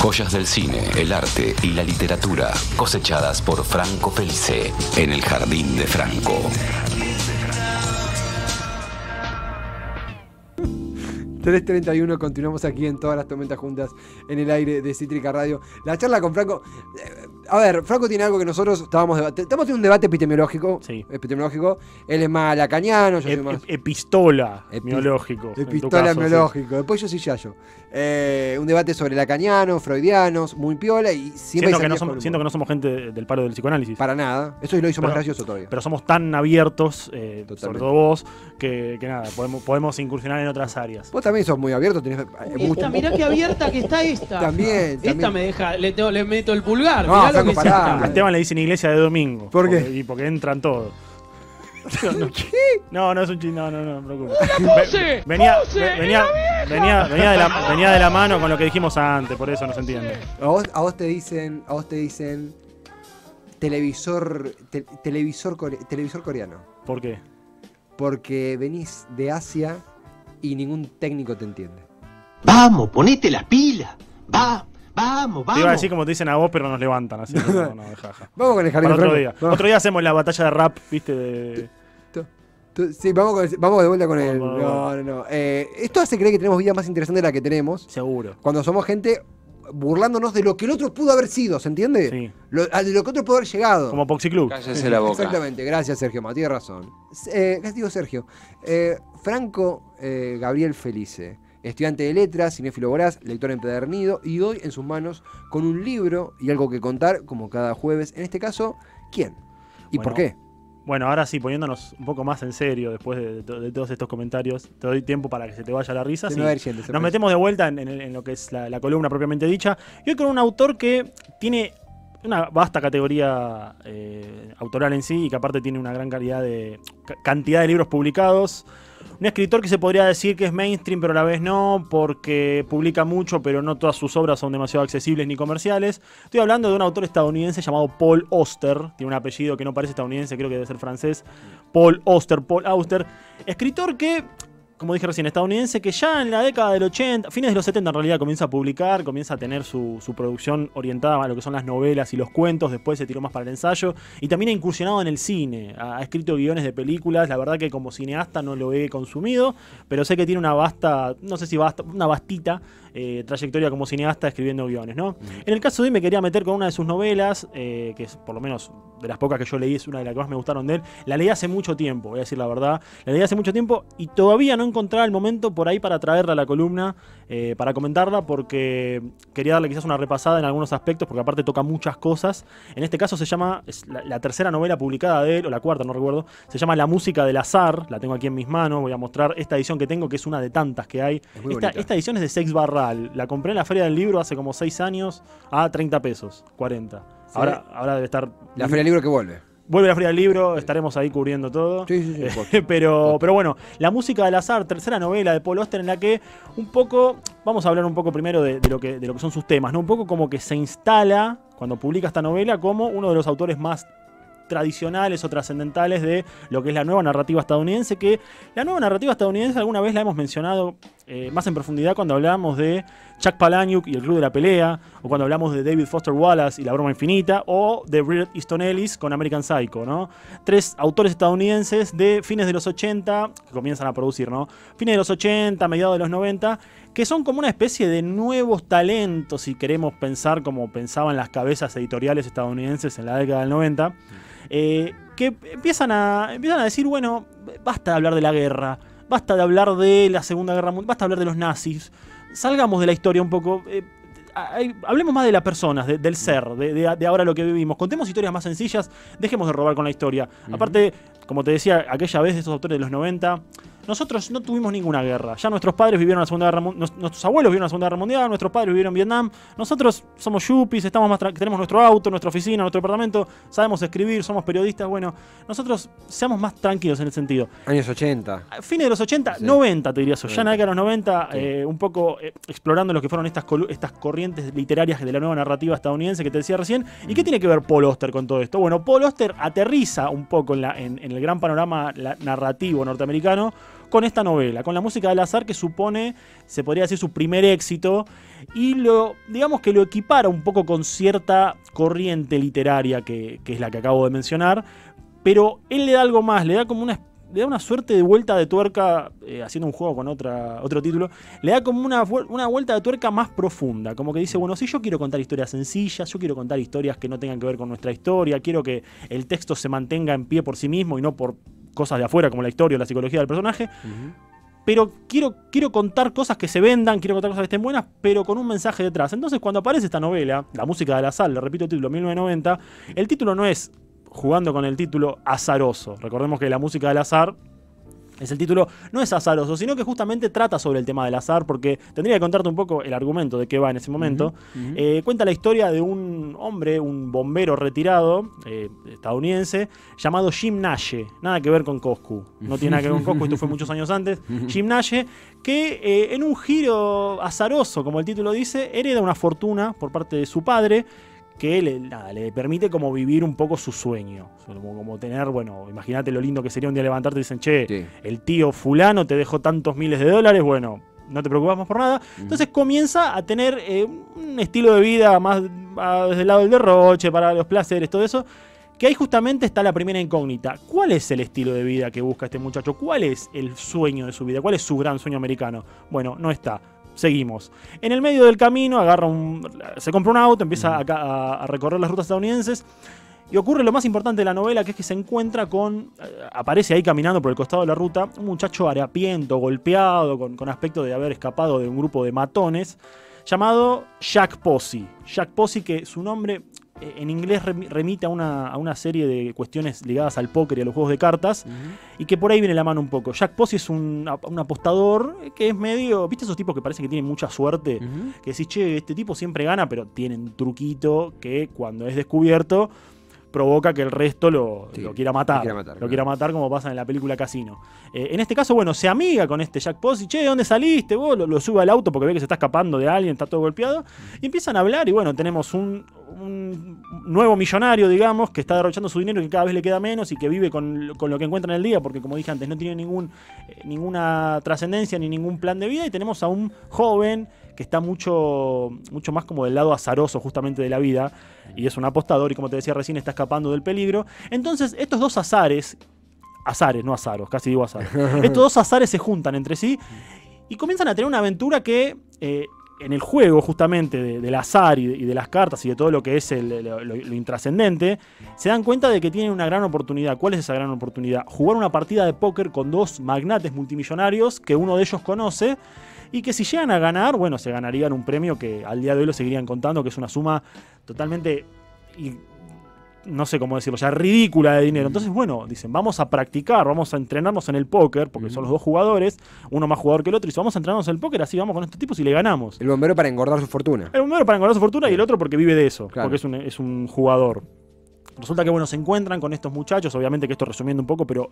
Joyas del cine, el arte y la literatura cosechadas por Franco Felice en el Jardín de Franco. ...3:31, continuamos aquí en Todas las Tormentas Juntas en el aire de Cítrica Radio. La charla con Franco... A ver, Franco tiene algo que nosotros estamos teniendo un debate epitemológico. Sí. Epidemiológico. Él es más lacaniano, yo soy más... Epistola miológico. Epistola miológico. Sí. Después yo soy yayo. Un debate sobre lacanianos, freudianos, muy piola y siempre... Siento que no somos gente del palo del psicoanálisis. Para nada. Eso lo hizo más gracioso todavía. Pero somos tan abiertos, sobre todo vos, que nada, podemos incursionar en otras áreas. Vos también sos muy abierto. Tenés mirá qué abierta que está esta. También. Esta me deja, le meto el pulgar. No, mirá Franco, lo que pará. A Esteban le dicen iglesia de domingo. ¿Por qué? Porque entran todos. ¿Qué? No es un chiste, no me preocupes. Venía de la mano con lo que dijimos antes, por eso no se entiende. A vos te dicen televisor coreano. ¿Por qué? Porque venís de Asia y ningún técnico te entiende. Vamos, ponete las pilas. Vamos. Te iba a decir como te dicen a vos, pero nos levantan así. No, jaja. Vamos con el jardín. Para otro día. No. Otro día hacemos la batalla de rap, ¿viste? Sí, vamos de vuelta con él. No. Esto hace creer que tenemos vida más interesante de la que tenemos. Seguro. Cuando somos gente burlándonos de lo que el otro pudo haber sido, ¿se entiende? Sí. De lo que otro pudo haber llegado. Como Poxy Club. Cállese la boca. Exactamente, gracias Sergio, tienes razón. Digo Sergio. Franco Gabriel Felice, estudiante de letras, cinéfilo voraz, lector empedernido y hoy en sus manos con un libro y algo que contar como cada jueves. En este caso, ¿quién? ¿Y por qué? Bueno, ahora sí, poniéndonos un poco más en serio después de todos estos comentarios, te doy tiempo para que se te vaya la risa. Sí. Nos metemos de vuelta en lo que es la columna propiamente dicha. Y hoy con un autor que tiene una vasta categoría autoral en sí y que aparte tiene una gran cantidad de libros publicados. Un escritor que se podría decir que es mainstream, pero a la vez no, porque publica mucho, pero no todas sus obras son demasiado accesibles ni comerciales. Estoy hablando de un autor estadounidense llamado Paul Auster. Tiene un apellido que no parece estadounidense, creo que debe ser francés. Paul Auster. Escritor que, como dije recién, estadounidense, que ya en la década del 80, fines de los 70 en realidad, comienza a publicar, comienza a tener su producción orientada a lo que son las novelas y los cuentos, después se tiró más para el ensayo, y también ha incursionado en el cine, ha escrito guiones de películas. La verdad que como cineasta no lo he consumido, pero sé que tiene una vastita trayectoria como cineasta escribiendo guiones, ¿no? En el caso de hoy me quería meter con una de sus novelas, que es por lo menos de las pocas que yo leí, es una de las que más me gustaron de él. La leí hace mucho tiempo, voy a decir la verdad. La leí hace mucho tiempo y todavía no encontraba el momento por ahí para traerla a la columna, para comentarla, porque quería darle quizás una repasada en algunos aspectos, porque aparte toca muchas cosas. En este caso es la tercera novela publicada de él, o la cuarta, no recuerdo. Se llama La música del azar, la tengo aquí en mis manos. Voy a mostrar esta edición que tengo, que es una de tantas que hay. Esta edición es de Seix Barral. La compré en la Feria del Libro hace como 6 años a 30 pesos, 40. Sí. Ahora debe estar... La Feria del Libro que vuelve. Vuelve la Feria del Libro, estaremos ahí cubriendo todo. Sí. Pero bueno, La música del azar, tercera novela de Paul Auster, en la que un poco, vamos a hablar un poco primero de lo que son sus temas, ¿no? Un poco como que se instala, cuando publica esta novela, como uno de los autores más tradicionales o trascendentales de lo que es la nueva narrativa estadounidense, que la nueva narrativa estadounidense alguna vez la hemos mencionado más en profundidad cuando hablamos de Chuck Palahniuk y el Club de la Pelea, o cuando hablamos de David Foster Wallace y La Broma Infinita, o de Bret Easton Ellis con American Psycho, ¿no? 3 autores estadounidenses de fines de los 80, que comienzan a producir, ¿no? Fines de los 80, mediados de los 90, que son como una especie de nuevos talentos, si queremos pensar como pensaban las cabezas editoriales estadounidenses en la década del 90, que empiezan a decir, bueno, basta de hablar de la guerra, basta de hablar de la Segunda Guerra Mundial, basta de hablar de los nazis, salgamos de la historia un poco, hablemos más de las personas, del ser, de ahora lo que vivimos, contemos historias más sencillas, dejemos de robar con la historia. Aparte, como te decía, aquella vez de estos autores de los 90... Nosotros no tuvimos ninguna guerra. Ya nuestros padres vivieron la Segunda Guerra Mundial, nuestros abuelos vivieron la Segunda Guerra Mundial, nuestros padres vivieron en Vietnam. Nosotros somos yuppies, tenemos nuestro auto, nuestra oficina, nuestro departamento, sabemos escribir, somos periodistas. Bueno, nosotros seamos más tranquilos en ese sentido. Años 80. Fines de los 80, sí. 90 te diría eso. 90. Ya en la década de los 90, sí. Un poco explorando lo que fueron estas corrientes literarias de la nueva narrativa estadounidense que te decía recién. ¿Y qué tiene que ver Paul Auster con todo esto? Bueno, Paul Auster aterriza un poco en el gran panorama narrativo norteamericano con esta novela, con la música del azar, que supone, se podría decir, su primer éxito, y digamos que lo equipara un poco con cierta corriente literaria que es la que acabo de mencionar, pero él le da algo más, le da como le da una suerte de vuelta de tuerca, haciendo un juego con otro título, le da como una vuelta de tuerca más profunda, como que dice, bueno, si yo quiero contar historias sencillas, yo quiero contar historias que no tengan que ver con nuestra historia, quiero que el texto se mantenga en pie por sí mismo y no por cosas de afuera como la historia o la psicología del personaje, pero quiero contar cosas que se vendan, quiero contar cosas que estén buenas, pero con un mensaje detrás. Entonces, cuando aparece esta novela, La música del azar, le repito el título, 1990, el título no es, jugando con el título, azaroso. Recordemos que La música del azar es el título, no es azaroso, sino que justamente trata sobre el tema del azar, porque tendría que contarte un poco el argumento de qué va en ese momento. Cuenta la historia de un hombre, un bombero retirado estadounidense, llamado Jim Nash. Nada que ver con Coscu. No tiene nada que ver con Coscu, esto fue muchos años antes. Jim Nash, que en un giro azaroso, como el título dice, hereda una fortuna por parte de su padre, que le permite como vivir un poco su sueño. Como tener, bueno, imagínate lo lindo que sería un día levantarte y dicen, che, sí, el tío fulano te dejó tantos miles de dólares, bueno, no te preocupas más por nada. Entonces comienza a tener un estilo de vida más desde el lado del derroche, para los placeres, todo eso, que ahí justamente está la primera incógnita. ¿Cuál es el estilo de vida que busca este muchacho? ¿Cuál es el sueño de su vida? ¿Cuál es su gran sueño americano? Bueno, no está. Seguimos. En el medio del camino se compra un auto, empieza a recorrer las rutas estadounidenses y ocurre lo más importante de la novela, que es que se encuentra aparece ahí caminando por el costado de la ruta, un muchacho harapiento, golpeado, con aspecto de haber escapado de un grupo de matones, llamado Jack Posey. Jack Posey, que su nombre en inglés remite a una serie de cuestiones ligadas al póker y a los juegos de cartas, y que por ahí viene la mano un poco. Jack Posey es un apostador que es medio, ¿viste esos tipos que parece que tienen mucha suerte? Que decís, che, este tipo siempre gana, pero tiene un truquito que cuando es descubierto provoca que el resto lo quiera matar. Lo quiera matar, como pasa en la película Casino. En este caso, bueno, se amiga con este Jack Posey. Che, ¿de dónde saliste? Vos lo sube al auto porque ve que se está escapando de alguien, está todo golpeado. Y empiezan a hablar y bueno, tenemos un nuevo millonario, digamos, que está derrochando su dinero y que cada vez le queda menos y que vive con lo que encuentra en el día, porque como dije antes, no tiene ninguna trascendencia ni ningún plan de vida. Y tenemos a un joven que está mucho más como del lado azaroso justamente de la vida, y es un apostador y, como te decía recién, está escapando del peligro. Entonces estos dos azares, no azaros, casi digo azar, estos dos azares se juntan entre sí y comienzan a tener una aventura que en el juego justamente del azar y de las cartas y de todo lo que es lo intrascendente, se dan cuenta de que tienen una gran oportunidad. ¿Cuál es esa gran oportunidad? Jugar una partida de póker con dos magnates multimillonarios que uno de ellos conoce, y que si llegan a ganar, bueno, se ganarían un premio que al día de hoy lo seguirían contando, que es una suma totalmente, no sé cómo decirlo, ya ridícula de dinero. Entonces, bueno, dicen, vamos a practicar, vamos a entrenarnos en el póker, porque son los dos jugadores, uno más jugador que el otro, y vamos a entrenarnos en el póker, así vamos con estos tipos y le ganamos. El bombero para engordar su fortuna. El bombero para engordar su fortuna y el otro porque vive de eso, claro, porque es un jugador. Resulta que, bueno, se encuentran con estos muchachos, obviamente que esto resumiendo un poco, pero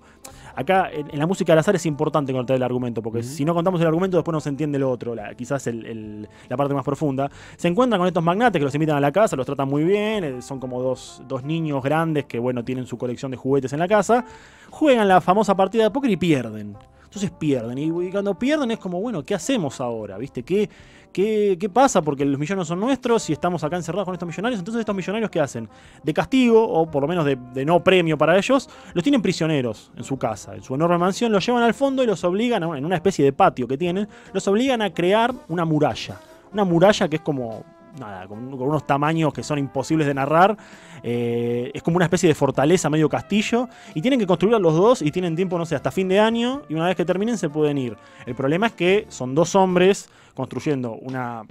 acá en la música del azar es importante contar el argumento, porque si no contamos el argumento después no se entiende lo otro, quizás la parte más profunda. Se encuentran con estos magnates que los invitan a la casa, los tratan muy bien, son como dos niños grandes que, bueno, tienen su colección de juguetes en la casa, juegan la famosa partida de póker y pierden. Entonces pierden, y cuando pierden es como, bueno, ¿qué hacemos ahora? ¿Viste? ¿Qué pasa? Porque los millones son nuestros y estamos acá encerrados con estos millonarios. Entonces estos millonarios, ¿qué hacen? De castigo, o por lo menos de no premio para ellos, los tienen prisioneros en su casa, en su enorme mansión, los llevan al fondo y los obligan, en una especie de patio que tienen, los obligan a crear una muralla. Una muralla que es como, nada, con unos tamaños que son imposibles de narrar. Es como una especie de fortaleza, medio castillo, y tienen que construirla los dos y tienen tiempo, no sé, hasta fin de año, y una vez que terminen se pueden ir. El problema es que son dos hombres construyendo una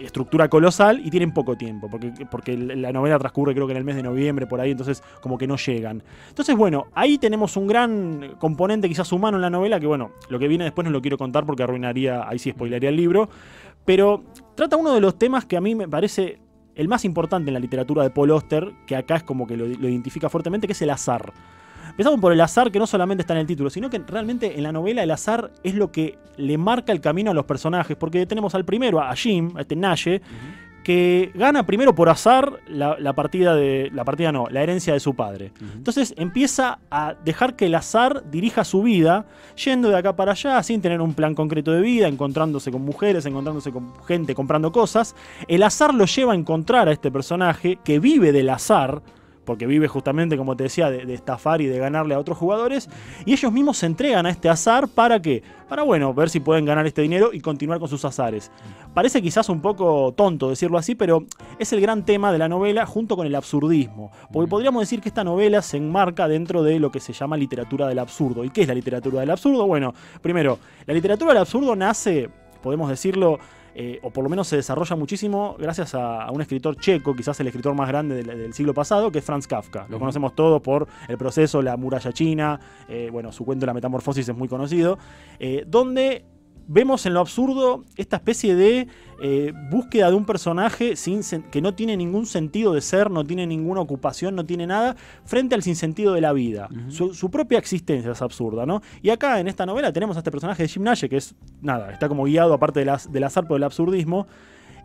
estructura colosal y tienen poco tiempo, porque la novela transcurre creo que en el mes de noviembre, por ahí, entonces como que no llegan. Entonces, bueno, ahí tenemos un gran componente quizás humano en la novela, que bueno, lo que viene después no lo quiero contar porque arruinaría, ahí sí spoilearía el libro, pero trata uno de los temas que a mí me parece el más importante en la literatura de Paul Auster, que acá es como que lo identifica fuertemente, que es el azar. Empezamos por el azar, que no solamente está en el título, sino que realmente en la novela el azar es lo que le marca el camino a los personajes, porque tenemos al primero, a Jim, a este Nash, que gana primero por azar la herencia de su padre. Entonces empieza a dejar que el azar dirija su vida, yendo de acá para allá, sin tener un plan concreto de vida, encontrándose con mujeres, encontrándose con gente, comprando cosas. El azar lo lleva a encontrar a este personaje que vive del azar, porque vive justamente, como te decía, de estafar y de ganarle a otros jugadores, y ellos mismos se entregan a este azar ¿para qué? Para, bueno, ver si pueden ganar este dinero y continuar con sus azares. Parece quizás un poco tonto decirlo así, pero es el gran tema de la novela junto con el absurdismo, porque podríamos decir que esta novela se enmarca dentro de lo que se llama literatura del absurdo. ¿Y qué es la literatura del absurdo? Bueno, primero, la literatura del absurdo nace, podemos decirlo, o por lo menos se desarrolla muchísimo gracias a un escritor checo, quizás el escritor más grande del siglo pasado, que es Franz Kafka. Lo conocemos todos por El proceso, La muralla china, bueno, su cuento La metamorfosis es muy conocido, donde vemos en lo absurdo esta especie de búsqueda de un personaje que no tiene ningún sentido de ser, no tiene ninguna ocupación, no tiene nada, frente al sinsentido de la vida. Su propia existencia es absurda, ¿no? Y acá en esta novela tenemos a este personaje de Jim Nash, que es, nada, está como guiado aparte del azar por el absurdismo,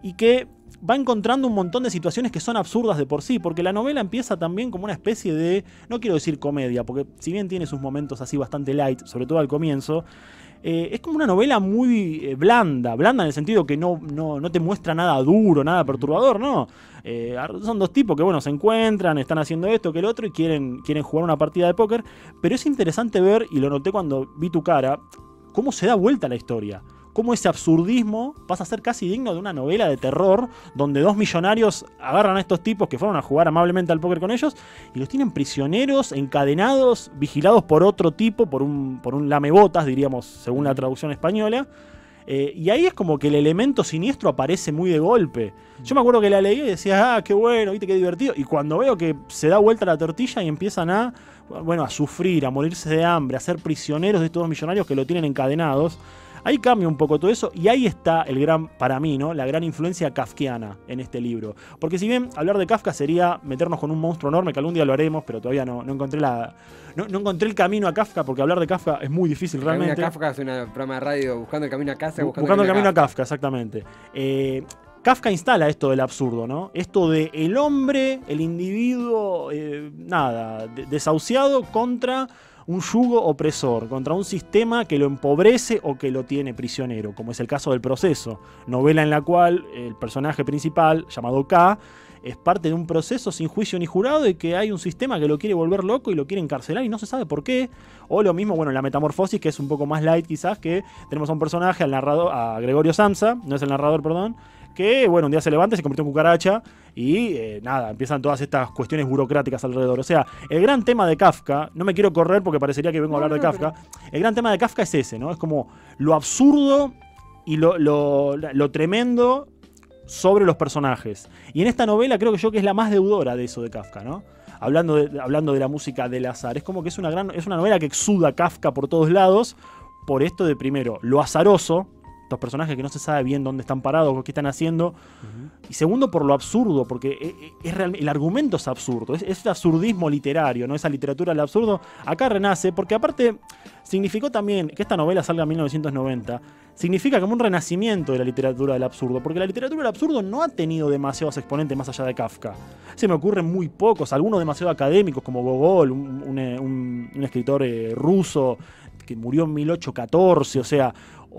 y que va encontrando un montón de situaciones que son absurdas de por sí, porque la novela empieza también como una especie de, no quiero decir comedia, porque si bien tiene sus momentos así bastante light, sobre todo al comienzo, es como una novela muy blanda en el sentido que no te muestra nada duro, nada perturbador, no. Son dos tipos que, bueno, se encuentran, están haciendo esto que el otro y quieren jugar una partida de póker, pero es interesante ver, y lo noté cuando vi tu cara, cómo se da vuelta la historia. Cómo ese absurdismo pasa a ser casi digno de una novela de terror, donde dos millonarios agarran a estos tipos que fueron a jugar amablemente al póker con ellos y los tienen prisioneros, encadenados, vigilados por otro tipo, por un lamebotas, diríamos, según la traducción española. Y ahí es como que el elemento siniestro aparece muy de golpe. Yo me acuerdo que la leí y decía, qué bueno, viste, qué divertido. Y cuando veo que se da vuelta la tortilla y empiezan a sufrir, a morirse de hambre, a ser prisioneros de estos dos millonarios que lo tienen encadenados, ahí cambia un poco todo eso y ahí está para mí, ¿no? La gran influencia kafkiana en este libro. Porque si bien hablar de Kafka sería meternos con un monstruo enorme, que algún día lo haremos, pero todavía no encontré no encontré el camino a Kafka, porque hablar de Kafka es muy difícil realmente. El camino a Kafka es un programa de radio, buscando el camino a casa, buscando el camino a Kafka, exactamente. Kafka instala esto del absurdo, ¿no? Esto de el hombre, el individuo, desahuciado contra un yugo opresor, contra un sistema que lo empobrece o que lo tiene prisionero, como es el caso del Proceso, novela en la cual el personaje principal, llamado K, es parte de un proceso sin juicio ni jurado y que hay un sistema que lo quiere volver loco y lo quiere encarcelar y no se sabe por qué. O lo mismo, en La metamorfosis, que es un poco más light quizás, que tenemos a un personaje, al narrador, a Gregorio Samsa, no es el narrador, perdón, que un día se levanta y se convirtió en cucaracha y empiezan todas estas cuestiones burocráticas alrededor. O sea, el gran tema de Kafka, no me quiero correr porque parecería que vengo a hablar de Kafka, el gran tema de Kafka es ese, ¿no? Es como lo absurdo y lo tremendo sobre los personajes. Y en esta novela creo que es la más deudora de eso de Kafka, ¿no? Hablando de la música del azar. Es como que es una novela que exuda Kafka por todos lados, por esto de, primero, lo azaroso, estos personajes que no se sabe bien dónde están parados o qué están haciendo. Y segundo, por lo absurdo, porque el argumento es absurdo, es absurdismo literario, ¿no? Esa literatura del absurdo acá renace, porque aparte significó también que esta novela salga en 1990, significa como un renacimiento de la literatura del absurdo, porque la literatura del absurdo no ha tenido demasiados exponentes más allá de Kafka. Se me ocurren muy pocos, algunos demasiado académicos, como Gogol, un escritor ruso que murió en 1814,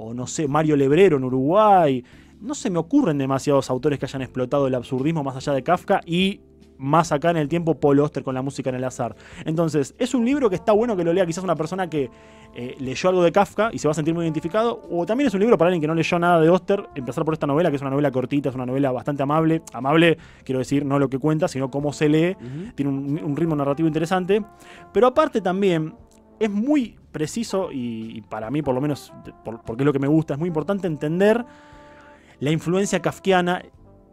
o no sé, Mario Lebrero en Uruguay. No se me ocurren demasiados autores que hayan explotado el absurdismo más allá de Kafka y más acá en el tiempo Paul Auster con La música en el azar. Entonces, es un libro que está bueno que lo lea quizás una persona que leyó algo de Kafka y se va a sentir muy identificado, o también es un libro para alguien que no leyó nada de Auster, empezar por esta novela, que es una novela cortita, es una novela bastante amable, quiero decir, no lo que cuenta, sino cómo se lee, tiene un ritmo narrativo interesante, pero aparte también es muy preciso, y para mí por lo menos, porque es lo que me gusta, es muy importante entender la influencia kafkiana,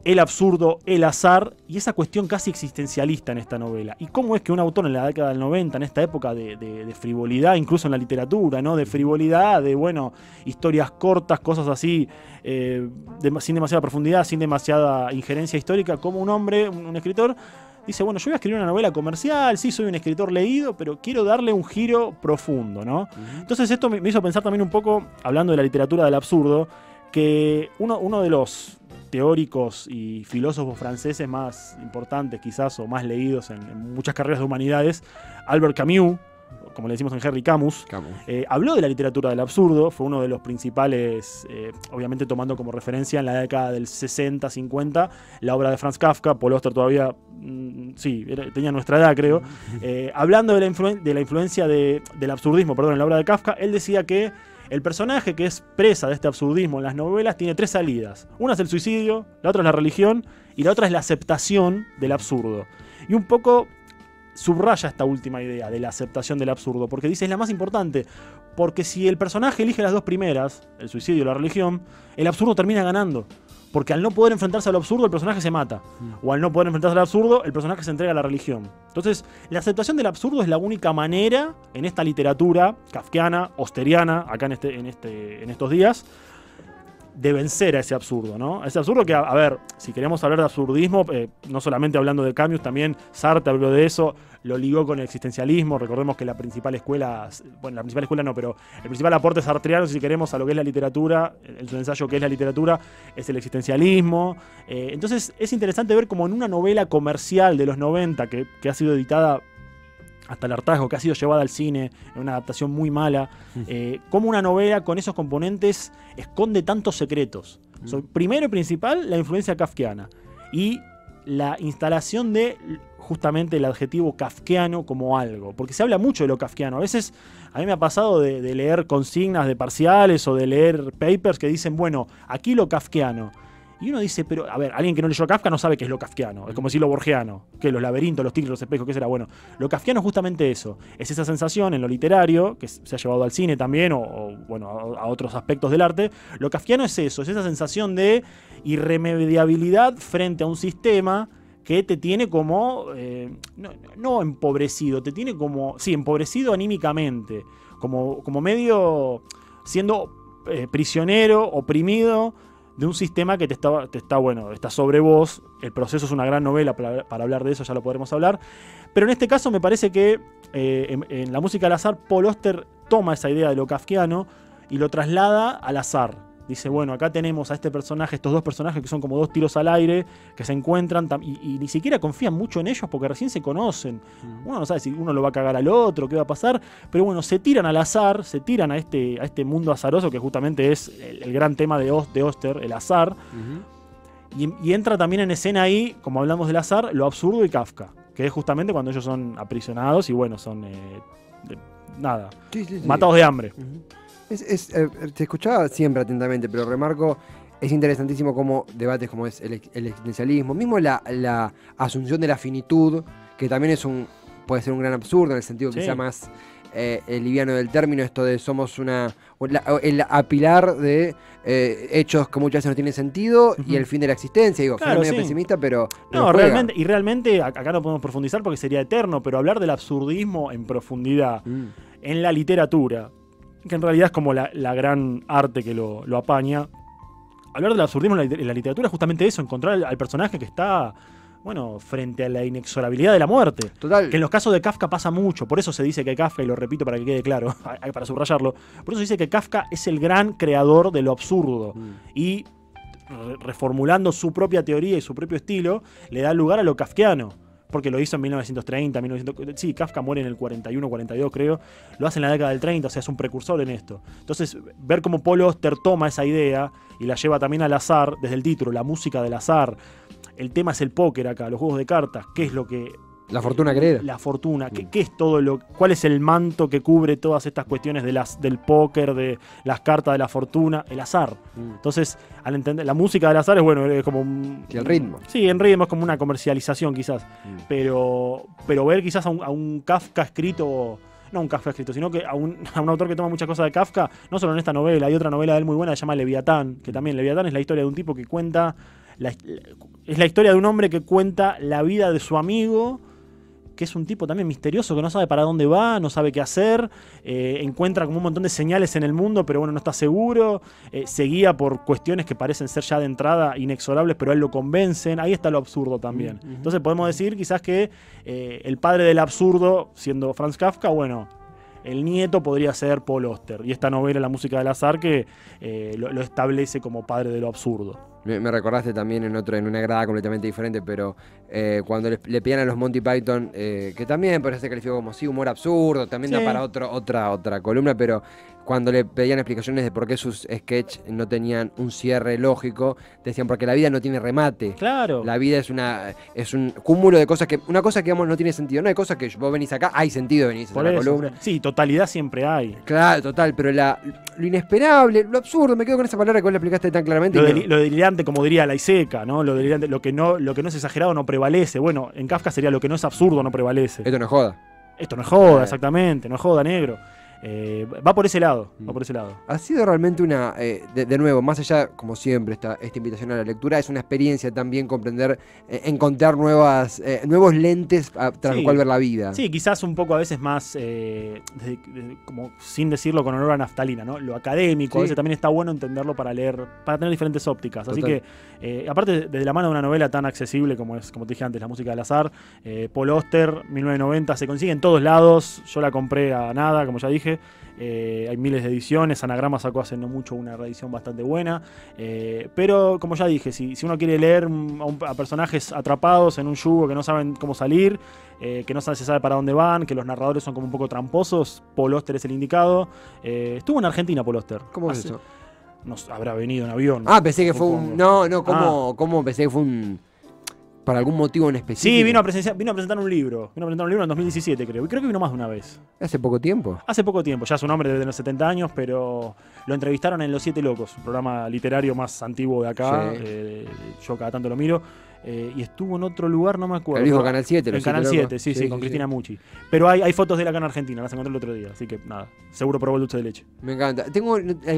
el absurdo, el azar y esa cuestión casi existencialista en esta novela. Y cómo es que un autor en la década del 90, en esta época de frivolidad, incluso en la literatura, ¿no? De frivolidad, de historias cortas, cosas así, sin demasiada profundidad, sin demasiada injerencia histórica, como un hombre, un escritor, dice, yo voy a escribir una novela comercial, sí, soy un escritor leído, pero quiero darle un giro profundo, ¿no? Entonces esto me hizo pensar también un poco, hablando de la literatura del absurdo, que uno de los teóricos y filósofos franceses más importantes quizás o más leídos en muchas carreras de humanidades, Albert Camus, como le decimos en Henry Camus, habló de la literatura del absurdo, fue uno de los principales, obviamente tomando como referencia en la década del 60, 50, la obra de Franz Kafka. Paul Auster todavía, tenía nuestra edad, creo. Hablando de la influencia del absurdismo, en la obra de Kafka, él decía que el personaje que es presa de este absurdismo en las novelas tiene 3 salidas. Una es el suicidio, la otra es la religión y la otra es la aceptación del absurdo. Y un poco subraya esta última idea de la aceptación del absurdo, porque dice es la más importante, porque si el personaje elige las 2 primeras, el suicidio y la religión, el absurdo termina ganando, porque al no poder enfrentarse al absurdo el personaje se mata, o al no poder enfrentarse al absurdo el personaje se entrega a la religión. Entonces la aceptación del absurdo es la única manera en esta literatura kafkiana, austeriana, acá en estos días, de vencer a ese absurdo, ¿no? Ese absurdo que, a ver, si queremos hablar de absurdismo, no solamente hablando de Camus, también Sartre habló de eso, lo ligó con el existencialismo. Recordemos que la principal escuela, bueno, la principal escuela no, pero el principal aporte sartreano, si queremos, a lo que es la literatura, en su ensayo que es la literatura, es el existencialismo. Entonces es interesante ver como en una novela comercial de los 90, que ha sido editada hasta el hartazgo, que ha sido llevada al cine en una adaptación muy mala, cómo una novela con esos componentes esconde tantos secretos. Primero y principal, la influencia kafkiana y la instalación de justamente el adjetivo kafkiano como algo, porque se habla mucho de lo kafkiano. A veces a mí me ha pasado de leer consignas de parciales o de leer papers que dicen, bueno, aquí lo kafkiano. Y uno dice, pero, a ver, alguien que no leyó Kafka no sabe qué es lo kafkiano. Es como decir lo borgiano, que los laberintos, los tigres, los espejos, ¿qué será? Bueno, lo kafkiano es justamente eso. Es esa sensación en lo literario, que se ha llevado al cine también, o bueno, a otros aspectos del arte. Lo kafkiano es eso, es esa sensación de irremediabilidad frente a un sistema que te tiene como, no empobrecido, te tiene como, sí, empobrecido anímicamente, como medio siendo prisionero, oprimido, de un sistema que está sobre vos. El proceso es una gran novela para hablar de eso, ya lo podremos hablar. Pero en este caso me parece que en La música al azar, Paul Auster toma esa idea de lo kafkiano y lo traslada al azar. Dice, bueno, acá tenemos a este personaje, estos 2 personajes que son como 2 tiros al aire, que se encuentran y ni siquiera confían mucho en ellos porque recién se conocen. Uno no sabe si uno lo va a cagar al otro, qué va a pasar, pero bueno, se tiran al azar, se tiran a este mundo azaroso que justamente es el gran tema de Auster, el azar. Y entra también en escena ahí, como hablamos del azar, lo absurdo y Kafka, que es justamente cuando ellos son aprisionados y bueno, son matados de hambre. Te escuchaba siempre atentamente, pero remarco, es interesantísimo cómo debates como es el existencialismo, mismo la asunción de la finitud, que también puede ser un gran absurdo en el sentido que sea más liviano del término, esto de somos el apilar de hechos que muchas veces no tienen sentido y el fin de la existencia. Digo, claro, medio pesimista, pero no, realmente acá no podemos profundizar porque sería eterno, pero hablar del absurdismo en profundidad en la literatura, que en realidad es como la gran arte que lo apaña. Hablar del absurdismo en la literatura es justamente eso, encontrar al personaje que está, bueno, frente a la inexorabilidad de la muerte. Total. Que en los casos de Kafka pasa mucho, por eso se dice que Kafka, y lo repito para que quede claro, para subrayarlo, por eso se dice que Kafka es el gran creador de lo absurdo. Y reformulando su propia teoría y su propio estilo, le da lugar a lo kafkiano. Porque lo hizo en 1930, sí, Kafka muere en el 41, 42 creo, lo hace en la década del 30, o sea, es un precursor en esto. Entonces, ver cómo Paul Auster toma esa idea y la lleva también al azar, desde el título, la música del azar, el tema es el póker acá, los juegos de cartas, ¿qué es lo que... La fortuna querida. La fortuna, ¿qué es todo cuál es el manto que cubre todas estas cuestiones del póker, de las cartas de la fortuna? El azar. Entonces, al entender, la música del azar es bueno, es como el ritmo. Sí, en ritmo es como una comercialización quizás. Pero ver quizás a un Kafka escrito, no un Kafka escrito, sino que a un autor que toma muchas cosas de Kafka, no solo en esta novela, hay otra novela de él muy buena que se llama Leviatán, que también Leviatán es la historia de un tipo que cuenta, es la historia de un hombre que cuenta la vida de su amigo, que es un tipo también misterioso, que no sabe para dónde va, no sabe qué hacer, encuentra como un montón de señales en el mundo, pero bueno, no está seguro, se guía por cuestiones que parecen ser ya de entrada inexorables, pero a él lo convencen. Ahí está lo absurdo también. Entonces podemos decir quizás que el padre del absurdo, siendo Franz Kafka, bueno, el nieto podría ser Paul Auster, y esta novela, La música del azar, que lo establece como padre de lo absurdo. Me recordaste también en una grada completamente diferente, pero cuando le pedían a los Monty Python, que también parece ser calificado como humor absurdo, también da para otra columna, pero cuando le pedían explicaciones de por qué sus sketches no tenían un cierre lógico, decían porque la vida no tiene remate. Claro. La vida es un cúmulo de cosas una cosa que digamos no tiene sentido. No hay cosas que vos venís acá, hay sentido venís a la columna. Sí, totalidad siempre hay. Claro, total, pero lo inesperable, lo absurdo, me quedo con esa palabra que vos le explicaste tan claramente. Lo delirante, como diría Laiseca, ¿no? Lo delirante, lo que no es exagerado no prevalece. Bueno, en Kafka sería lo que no es absurdo no prevalece. Esto no es joda. Esto no es joda, exactamente, no es joda, negro. Va por ese lado, va por ese lado. Ha sido realmente de nuevo, más allá, como siempre, esta invitación a la lectura, es una experiencia también comprender, encontrar nuevos lentes tras los cuales ver la vida. Sí, quizás un poco a veces más, como sin decirlo con olor a naftalina, ¿no? Lo académico, a veces también está bueno entenderlo para leer, para tener diferentes ópticas. Así que, aparte, desde la mano de una novela tan accesible como te dije antes, La música del azar, Paul Auster, 1990, se consigue en todos lados. Yo la compré a nada, como ya dije. Hay miles de ediciones. Anagrama sacó hace no mucho una reedición bastante buena, pero como ya dije, si uno quiere leer a personajes atrapados en un yugo que no saben cómo salir, que no se sabe para dónde van, que los narradores son como un poco tramposos, Paul Auster es el indicado. Estuvo en Argentina Paul Auster. ¿Cómo es eso? No, habrá venido en avión. Pensé que fue un... ¿Cómo pensé que fue un... ¿Para algún motivo en específico? Sí, vino a presentar un libro. Vino a presentar un libro en 2017, creo. Y creo que vino más de una vez. ¿Hace poco tiempo? Hace poco tiempo. Ya su nombre debe tener 70 años, pero lo entrevistaron en Los Siete Locos, un programa literario más antiguo de acá. Sí. Yo cada tanto lo miro. Y estuvo en otro lugar, no me acuerdo. El mismo Canal 7. En Canal 7, sí, con Cristina Mucci. Pero hay fotos de él acá en Argentina, las encontré el otro día. Así que nada, seguro probó el dulce de leche. Me encanta.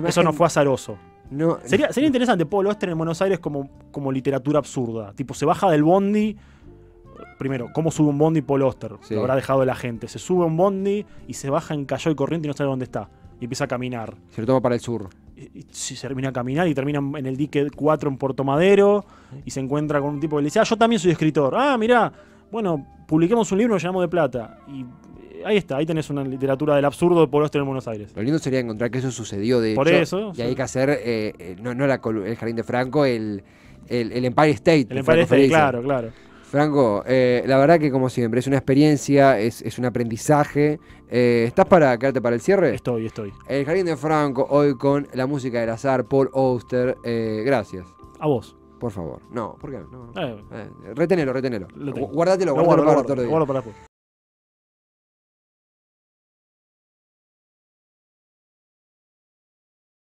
Eso no fue azaroso. No. Sería interesante Paul Auster en Buenos Aires como literatura absurda. Tipo, se baja del bondi. Primero, ¿cómo sube un bondi Paul Auster? Sí. Lo habrá dejado la gente. Se sube un bondi y se baja en Callao y Corriente y no sabe dónde está. Y empieza a caminar. Se lo toma para el sur. Y se termina a caminar y termina en el dique 4 en Puerto Madero. Y se encuentra con un tipo que le dice: yo también soy escritor. Mirá, bueno, publiquemos un libro y nos llenamos de plata. Y ahí está, ahí tenés una literatura del absurdo de Paul Auster en Buenos Aires. Lo lindo sería encontrar que eso sucedió, de Por hecho. eso. Y hay que hacer, no el Jardín de Franco, el Empire State. El Empire State, claro. Franco, la verdad que como siempre, es una experiencia, es un aprendizaje. ¿Estás para quedarte para el cierre? Estoy. El Jardín de Franco, hoy con La música del azar, Paul Auster. Gracias. A vos. Por favor. No, ¿por qué? No. Reténelo. Lo tengo. Guárdatelo Lo guardo para otro día. Lo guardo para después.